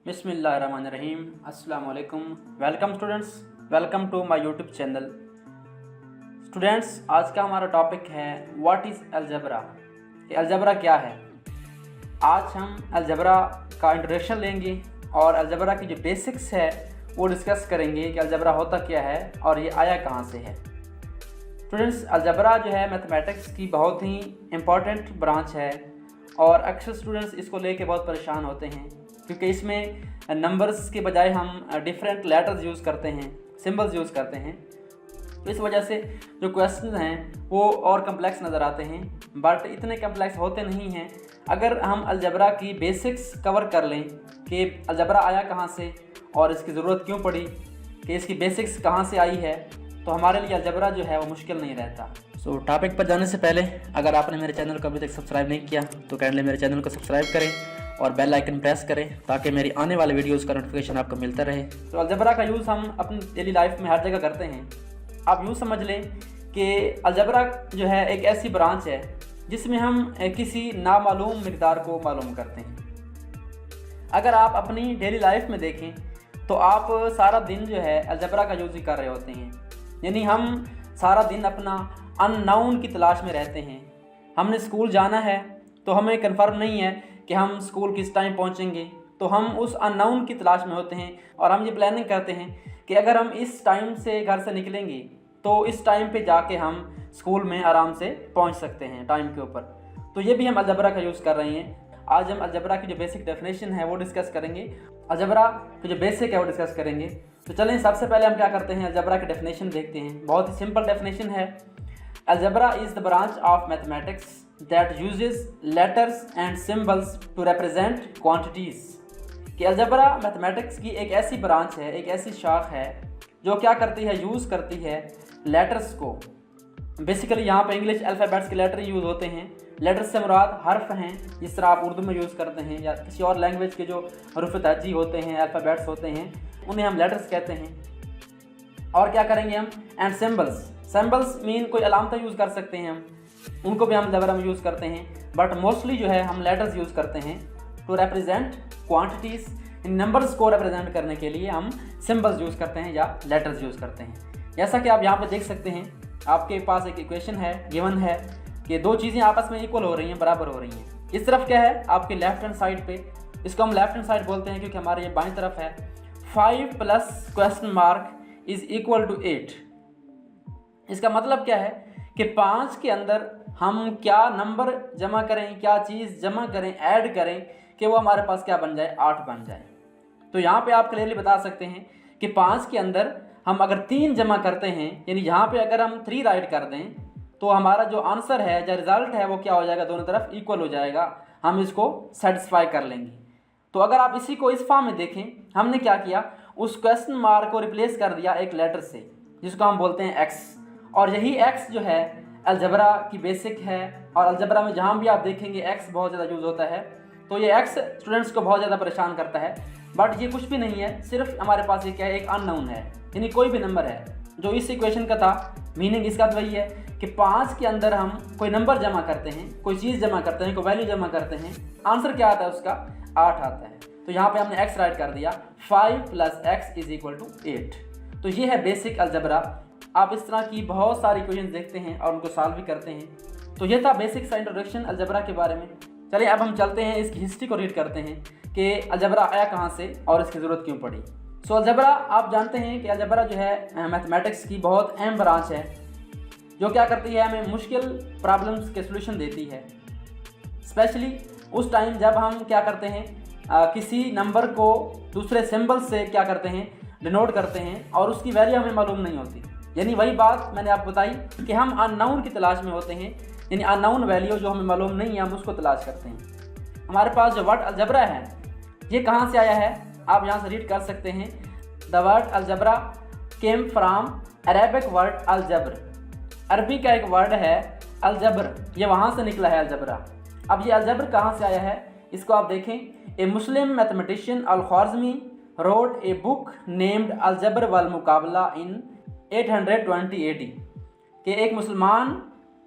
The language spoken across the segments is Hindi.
बिस्मिल्लाहिर्रहमानिर्रहीम। अस्सलाम वालेकुम। Welcome students, welcome to my YouTube channel. Students, आज का हमारा टॉपिक है व्हाट इज़ अलजेब्रा। अलजेब्रा क्या है। आज हम अलजेब्रा का इंट्रोडक्शन लेंगे और अलजेब्रा की जो बेसिक्स है वो डिस्कस करेंगे कि अलजेब्रा होता क्या है और ये आया कहाँ से है। स्टूडेंट्स, अलजेब्रा जो है मैथमेटिक्स की बहुत ही इम्पॉर्टेंट ब्रांच है और अक्सर स्टूडेंट्स इसको लेके बहुत परेशान होते हैं क्योंकि इसमें नंबर्स के बजाय हम डिफरेंट लेटर्स यूज़ करते हैं, सिंबल्स यूज़ करते हैं। तो इस वजह से जो क्वेश्चन हैं वो और कम्प्लेक्स नज़र आते हैं, बट इतने कम्प्लेक्स होते नहीं हैं अगर हम अलजेब्रा की बेसिक्स कवर कर लें कि अलजेब्रा आया कहाँ से और इसकी ज़रूरत क्यों पड़ी, कि इसकी बेसिक्स कहाँ से आई है, तो हमारे लिए अलजेब्रा जो है वो मुश्किल नहीं रहता। टॉपिक पर जाने से पहले अगर आपने मेरे चैनल को अभी तक सब्सक्राइब नहीं किया तो काइंडली मेरे चैनल को सब्सक्राइब करें और बेल आइकन प्रेस करें ताकि मेरी आने वाले वीडियोस का नोटिफिकेशन आपको मिलता रहे। तो अलजेब्रा का यूज़ हम अपनी डेली लाइफ में हर जगह करते हैं। आप यूँ समझ लें कि अलजेब्रा जो है एक ऐसी ब्रांच है जिसमें हम किसी नामालूम मिकदार को मालूम करते हैं। अगर आप अपनी डेली लाइफ में देखें तो आप सारा दिन जो है अलजेब्रा का यूज़ ही कर रहे होते हैं, यानी हम सारा दिन अपना अननोन की तलाश में रहते हैं। हमने स्कूल जाना है तो हमें कंफर्म नहीं है कि हम स्कूल किस टाइम पहुंचेंगे, तो हम उस अननोन की तलाश में होते हैं और हम ये प्लानिंग करते हैं कि अगर हम इस टाइम से घर से निकलेंगे तो इस टाइम पे जाके हम स्कूल में आराम से पहुंच सकते हैं टाइम के ऊपर। तो ये भी हम अलजेब्रा का यूज़ कर रहे हैं। आज हम अलजेब्रा की जो बेसिक डेफिनेशन है वो डिस्कस करेंगे, अलजेब्रा की जो बेसिक है वो डिस्कस करेंगे। तो चलें, सबसे पहले हम क्या करते हैं, अलजेब्रा की डेफिनेशन देखते हैं। बहुत ही सिंपल डेफिनेशन है। Algebra is the branch of mathematics that uses letters and symbols to represent quantities। कि अलजेब्रा मैथमेटिक्स की एक ऐसी ब्रांच है, एक ऐसी शाख है जो क्या करती है, यूज़ करती है लेटर्स को। बेसिकली यहाँ पे इंग्लिश अल्फ़ाबेट्स के लेटर यूज़ होते हैं। लेटर्स से मुराद हर्फ हैं, जिस तरह आप उर्दू में यूज़ करते हैं, या किसी और लैंग्वेज के जो हरूफ तहजी होते हैं, अल्फ़ाबेट्स होते हैं, उन्हें हम लेटर्स कहते हैं। और क्या करेंगे हम, एंड सिम्बल्स। सिम्बल्स मीन कोई अलामतें यूज़ कर सकते हैं, हम उनको भी हम अलजेब्रा में यूज़ करते हैं, बट मोस्टली जो है हम लेटर्स यूज़ करते हैं टू रिप्रेजेंट क्वांटिटीज़। इन नंबर्स को रिप्रेजेंट करने के लिए हम सिंबल्स यूज़ करते हैं या लेटर्स यूज़ करते हैं। जैसा कि आप यहाँ पे देख सकते हैं, आपके पास एक इक्वेशन है, गिवन है कि दो चीज़ें आपस में इक्वल हो रही हैं, बराबर हो रही हैं। इस तरफ क्या है, आपके लेफ्ट हैंड साइड पे, इसको हम लेफ्ट हैंड साइड बोलते हैं क्योंकि हमारे ये बाईं तरफ है। 5 plus question mark is equal to 8। इसका मतलब क्या है कि 5 के अंदर हम क्या नंबर जमा करें, क्या चीज़ जमा करें, ऐड करें कि वो हमारे पास क्या बन जाए, 8 बन जाए। तो यहाँ पे आप क्लियरली बता सकते हैं कि 5 के अंदर हम अगर 3 जमा करते हैं, यानी यहाँ पे अगर हम 3 राइट कर दें तो हमारा जो आंसर है, जो रिज़ल्ट है, वो क्या हो जाएगा, दोनों तरफ इक्वल हो जाएगा। हम इसको सेटिस्फाई कर लेंगे। तो अगर आप इसी को इस फॉर्म में देखें, हमने क्या किया, उस क्वेश्चन मार्क को रिप्लेस कर दिया एक लेटर से जिसको हम बोलते हैं एक्स। और यही एक्स जो है अलजेब्रा की बेसिक है और अलजेब्रा में जहाँ भी आप देखेंगे एक्स बहुत ज़्यादा यूज़ होता है। तो ये एक्स स्टूडेंट्स को बहुत ज़्यादा परेशान करता है, बट ये कुछ भी नहीं है, सिर्फ हमारे पास ये क्या है, एक अननोन है, यानी कोई भी नंबर है जो इस इक्वेशन का था। मीनिंग इसका तो वही है कि 5 के अंदर हम कोई नंबर जमा करते हैं, कोई चीज़ जमा करते हैं, कोई वैल्यू जमा करते हैं, आंसर क्या आता है उसका, 8 आता है। तो यहाँ पर हमने एक्स राइट कर दिया, 5 plus x is equal to 8। तो ये है बेसिक अलजेब्रा। आप इस तरह की बहुत सारी इक्वेशंस देखते हैं और उनको सॉल्व भी करते हैं। तो ये था बेसिक सा इंट्रोडक्शन अलजेब्रा के बारे में। चलिए अब हम चलते हैं, इसकी हिस्ट्री को रीड करते हैं कि अलजेब्रा आया कहाँ से और इसकी ज़रूरत क्यों पड़ी। सो अलजेब्रा, आप जानते हैं कि अलजेब्रा जो है मैथमेटिक्स की बहुत अहम ब्रांच है जो क्या करती है, हमें मुश्किल प्रॉब्लम्स के सोल्यूशन देती है। स्पेशली उस टाइम जब हम क्या करते हैं, किसी नंबर को दूसरे सिंबल से क्या करते हैं, डिनोट करते हैं और उसकी वैल्यू हमें मालूम नहीं होती। यानी वही बात मैंने आपको बताई कि हम अननोन की तलाश में होते हैं, यानी अननोन वैल्यू जो हमें मालूम नहीं है हम उसको तलाश करते हैं। हमारे पास जो वर्ड अलजेब्रा है ये कहाँ से आया है, आप यहाँ से रीड कर सकते हैं। The word algebra came from Arabic word अलजब्र। अरबी का एक वर्ड है अलजब्र, ये वहाँ से निकला है अलजेब्रा। अब ये अलजब्र कहाँ से आया है, इसको आप देखें। A Muslim mathematician Al Khwarizmi wrote a book named Al Jabr wal Muqabala in 820 AD। कि एक मुसलमान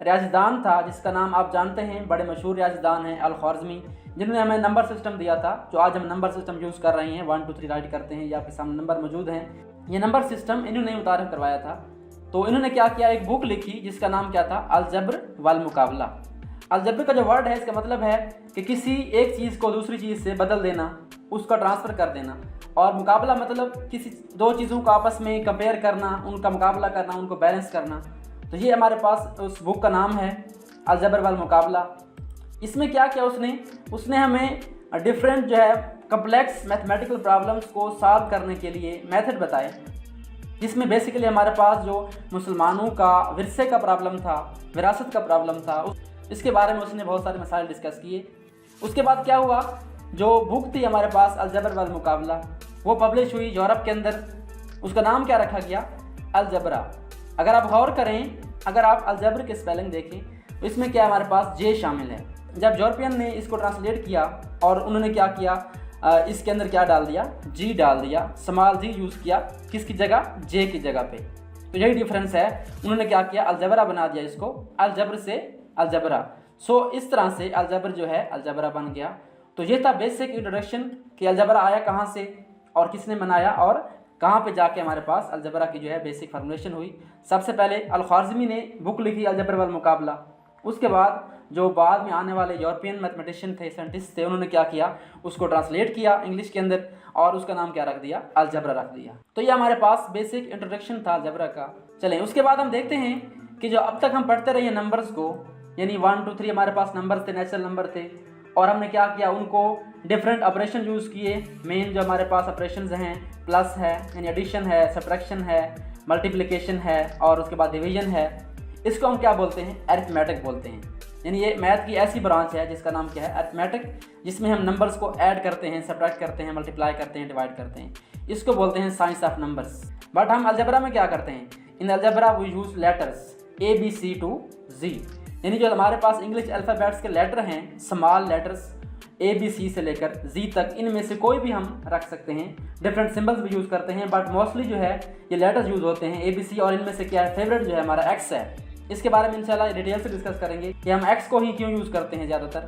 रियाज़ीदान था जिसका नाम आप जानते हैं, बड़े मशहूर रियाज़ीदान हैं अल-ख्वारिज़मी। जिन्होंने हमें नंबर सिस्टम दिया था, जो आज हम नंबर सिस्टम यूज़ कर रहे हैं, 1 2 3 राइट करते हैं, या आपके सामने नंबर मौजूद हैं। ये नंबर सिस्टम इन्होंने मुतारिफ करवाया था। तो इन्होंने क्या किया, एक बुक लिखी जिसका नाम क्या था, अलजब्र वल मुकाबला। अलजब्र का जो वर्ड है इसका मतलब है कि किसी एक चीज़ को दूसरी चीज़ से बदल देना, उसका ट्रांसफ़र कर देना, और मुकाबला मतलब किसी दो चीज़ों को आपस में कंपेयर करना, उनका मुकाबला करना, उनको बैलेंस करना। तो ये हमारे पास उस बुक का नाम है, अलजब्र वल मुकाबला। इसमें क्या किया उसने हमें डिफरेंट जो है कम्प्लेक्स मैथमेटिकल प्रॉब्लम्स को सॉल्व करने के लिए मेथड बताए, जिसमें बेसिकली हमारे पास जो मुसलमानों का विरसे का प्रॉब्लम था, विरासत का प्रॉब्लम था, इसके बारे में उसने बहुत सारे मसाइल डिस्कस किए। उसके बाद क्या हुआ, जो बुक थी हमारे पास अलजब्र वल मुकाबला, वो पब्लिश हुई यूरोप के अंदर। उसका नाम क्या रखा गया, अलजबरा। अगर आप गौर करें, अगर आप अलजब्र के स्पेलिंग देखें तो इसमें क्या हमारे पास जे शामिल है। जब यूरोपियन ने इसको ट्रांसलेट किया और उन्होंने क्या किया, इसके अंदर क्या डाल दिया, जी डाल दिया, स्मॉल जी यूज़ किया, किसकी जगह, जे की जगह पे। तो यही डिफरेंस है। उन्होंने क्या किया, अलजबरा बना दिया इसको, अलजब्र से अलजबरा। सो इस तरह से अलजब्र जो है अलजबरा बन गया। तो ये था बेसिक इंट्रोडक्शन कि अलजबरा आया कहाँ से और किसने बनाया और कहाँ पे जाके हमारे पास अलजबरा की जो है बेसिक फार्मूलेशन हुई। सबसे पहले अल-ख्वारिज़मी ने बुक लिखी अलजब्र वल मुकाबला। उसके बाद जो बाद में आने वाले यूरोपियन मैथमेटिशियन थे, साइंटिस्ट थे, उन्होंने क्या किया, उसको ट्रांसलेट किया इंग्लिश के अंदर और उसका नाम क्या रख दिया, अलजबरा रख दिया। तो ये हमारे पास बेसिक इंट्रोडक्शन था अलजबरा का। चलें उसके बाद हम देखते हैं कि जो अब तक हम पढ़ते रहे नंबर्स को, यानी 1 2 3 हमारे पास नंबर थे, नेचुरल नंबर थे, और हमने क्या किया, उनको डिफरेंट ऑपरेशन यूज़ किए। मेन जो हमारे पास ऑपरेशंस हैं, प्लस है यानी एडिशन है, सब्ट्रैक्शन है, मल्टीप्लिकेशन है, और उसके बाद डिवीजन है। इसको हम क्या बोलते हैं, अरिथमेटिक बोलते हैं। यानी ये मैथ की ऐसी ब्रांच है जिसका नाम क्या है, अरिथमेटिक, जिसमें हम नंबर्स को ऐड करते हैं, सब्ट्रैक्ट करते हैं, मल्टीप्लाई करते हैं, डिवाइड करते हैं। इसको बोलते हैं साइंस ऑफ नंबर्स। बट हम अलजबरा में क्या करते हैं, in algebra we use letters ABC to Z, यानी जो हमारे पास इंग्लिश अल्फ़ाबेट्स के लेटर हैं, स्मॉल लेटर्स ABC से लेकर Z तक, इनमें से कोई भी हम रख सकते हैं। डिफरेंट सिंबल्स भी यूज़ करते हैं, बट मोस्टली जो है ये लेटर्स यूज़ होते हैं ABC। और इनमें से क्या है, फेवरेट जो है हमारा X है। इसके बारे में इंशाल्लाह डिटेल से डिस्कस करेंगे कि हम X को ही क्यों यूज़ करते हैं ज़्यादातर।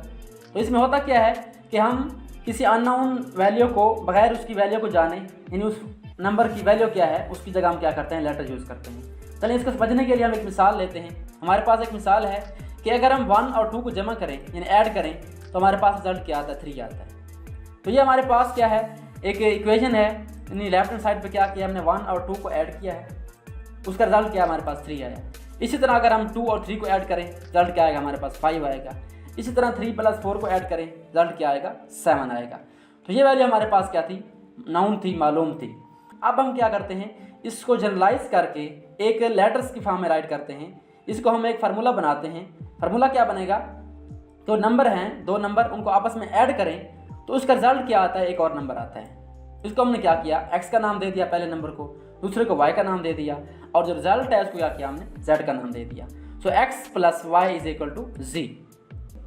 तो इसमें होता क्या है कि हम किसी अननोन वैल्यू को बगैर उसकी वैल्यू को जाने, यानी उस नंबर की वैल्यू क्या है उसकी जगह हम क्या करते हैं, लेटर यूज़ करते हैं। चलिए इसको समझने के लिए हम एक मिसाल लेते हैं। हमारे पास एक मिसाल है कि अगर हम 1 और 2 को जमा करें यानी ऐड करें तो हमारे पास रिजल्ट क्या आता है, 3 आता है। तो ये हमारे पास क्या है, एक इक्वेशन है, यानी लेफ्ट हैंड साइड पे क्या किया हमने, 1 और 2 को ऐड किया है, उसका रिजल्ट क्या हमारे पास 3 आया। इसी तरह अगर हम 2 और 3 को ऐड करें, रिजल्ट क्या आएगा हमारे पास, 5 आएगा। इसी तरह 3 + 4 को ऐड करें, रिजल्ट क्या आएगा, 7 आएगा। तो ये वैल्यू हमारे पास क्या थी, नाउन थी, मालूम थी। अब हम क्या करते हैं, इसको जनरलाइज करके एक लेटर्स की फॉर्म में राइट करते हैं। इसको हम एक फार्मूला बनाते हैं। फार्मूला क्या बनेगा, तो नंबर हैं, 2 नंबर, उनको आपस में ऐड करें तो उसका रिजल्ट क्या आता है, एक और नंबर आता है। इसको हमने क्या किया, x का नाम दे दिया पहले नंबर को, दूसरे को y का नाम दे दिया, और जो रिजल्ट है उसको क्या किया हमने, z का नाम दे दिया। सो x + y = z।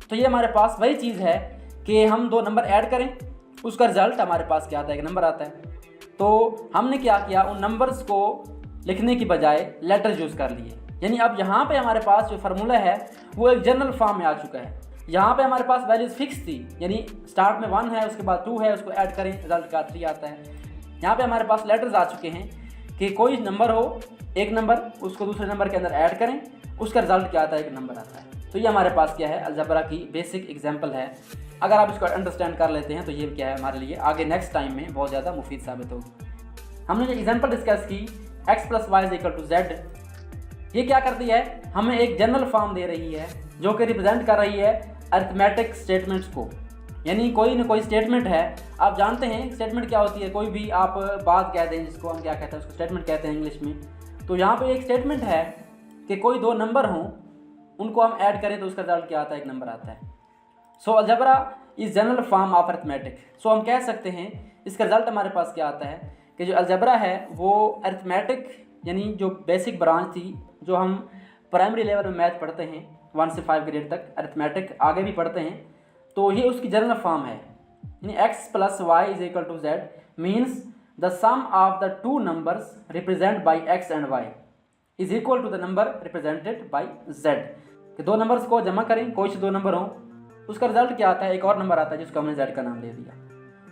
तो ये हमारे पास वही चीज़ है कि हम 2 नंबर ऐड करें, उसका रिजल्ट हमारे पास क्या आता है, एक नंबर आता है। तो हमने क्या किया, उन नंबर्स को लिखने की बजाय लेटर यूज़ कर लिए। यानी अब यहाँ पे हमारे पास जो फार्मूला है वो एक जनरल फॉर्म में आ चुका है। यहाँ पे हमारे पास वैल्यूज फिक्स थी, यानी स्टार्ट में 1 है, उसके बाद 2 है, उसको ऐड करें, रिजल्ट का 3 आता है। यहाँ पे हमारे पास लेटर्स आ चुके हैं कि कोई नंबर हो, एक नंबर, उसको दूसरे नंबर के अंदर ऐड करें, उसका रिजल्ट क्या आता है, एक नंबर आता है। तो ये हमारे पास क्या है, अलजबरा की बेसिक एग्जाम्पल है। अगर आप इसको अंडरस्टैंड कर लेते हैं तो ये क्या है हमारे लिए आगे नेक्स्ट टाइम में बहुत ज़्यादा मुफीद साबित होगी। हमने जो एग्जाम्पल डिस्कस की x + y = z, ये क्या करती है, हमें एक जनरल फॉर्म दे रही है जो कि रिप्रेजेंट कर रही है अरिथमेटिक स्टेटमेंट्स को। यानी कोई ना कोई स्टेटमेंट है, आप जानते हैं स्टेटमेंट क्या होती है, कोई भी आप बात कहते हैं जिसको हम क्या कहते हैं, उसको स्टेटमेंट कहते हैं इंग्लिश में। तो यहाँ पे एक स्टेटमेंट है कि कोई 2 नंबर हों, उनको हम ऐड करें तो उसका रिजल्ट क्या आता है, एक नंबर आता है। So algebra is general form of arithmetic. So हम कह सकते हैं इसका रिजल्ट हमारे पास क्या आता है कि जो अलजबरा है वो अरिथमेटिक, यानी जो बेसिक ब्रांच थी, जो हम प्राइमरी लेवल में मैथ पढ़ते हैं 1 से 5 ग्रेड तक, अरिथमेटिक आगे भी पढ़ते हैं, तो ये उसकी जनरल फॉर्म है। यानी x + y = z means the sum of the 2 numbers represent by x and y is equal to the number represented by z। कि 2 नंबर्स को जमा करें, कोई से 2 नंबर हों, उसका रिजल्ट क्या आता है, एक और नंबर आता है जिसको हमने z का नाम दे दिया।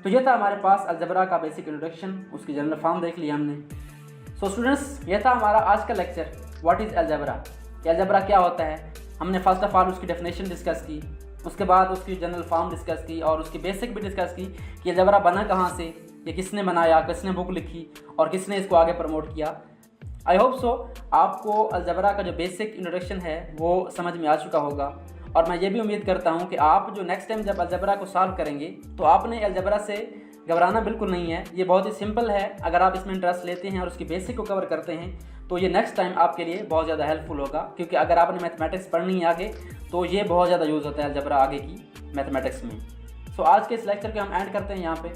तो ये था हमारे पास अलजेब्रा का बेसिक इंट्रोडक्शन, उसकी जनरल फॉर्म देख लिया हमने। सो स्टूडेंट्स, ये था हमारा आज का lecture, what is algebra, algebra क्या होता है। हमने फर्स्ट ऑफ ऑल उसकी डेफिनेशन डिस्कस की, उसके बाद उसकी जनरल फॉर्म डिस्कस की और उसकी बेसिक भी डिस्कस की कि अलजेब्रा बना कहाँ से, ये किसने बनाया, किसने बुक लिखी और किसने इसको आगे प्रमोट किया। आई होप सो आपको अलजेब्रा का जो बेसिक इंट्रोडक्शन है वो समझ में आ चुका होगा, और मैं ये भी उम्मीद करता हूँ कि आप जो नेक्स्ट टाइम जब अलजेब्रा को सॉल्व करेंगे तो आपने अलजेब्रा से घबराना बिल्कुल नहीं है। ये बहुत ही सिंपल है, अगर आप इसमें इंटरेस्ट लेते हैं और उसकी बेसिक को कवर करते हैं तो ये नेक्स्ट टाइम आपके लिए बहुत ज़्यादा हेल्पफुल होगा, क्योंकि अगर आपने मैथमेटिक्स पढ़नी है आगे तो ये बहुत ज़्यादा यूज़ होता है अलजेब्रा आगे की मैथमेटिक्स में। सो आज के इस लेक्चर को हम एंड करते हैं यहाँ पे।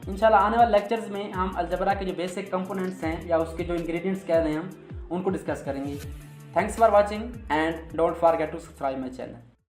इंशाल्लाह आने वाले लेक्चर्स में हम अलजेब्रा के जो बेसिक कंपोनेंट्स हैं या उसके जो इंग्रेडिएंट्स कह रहे हैं हम उनको डिस्कस करेंगे। Thanks for watching and don't forget to subscribe my channel.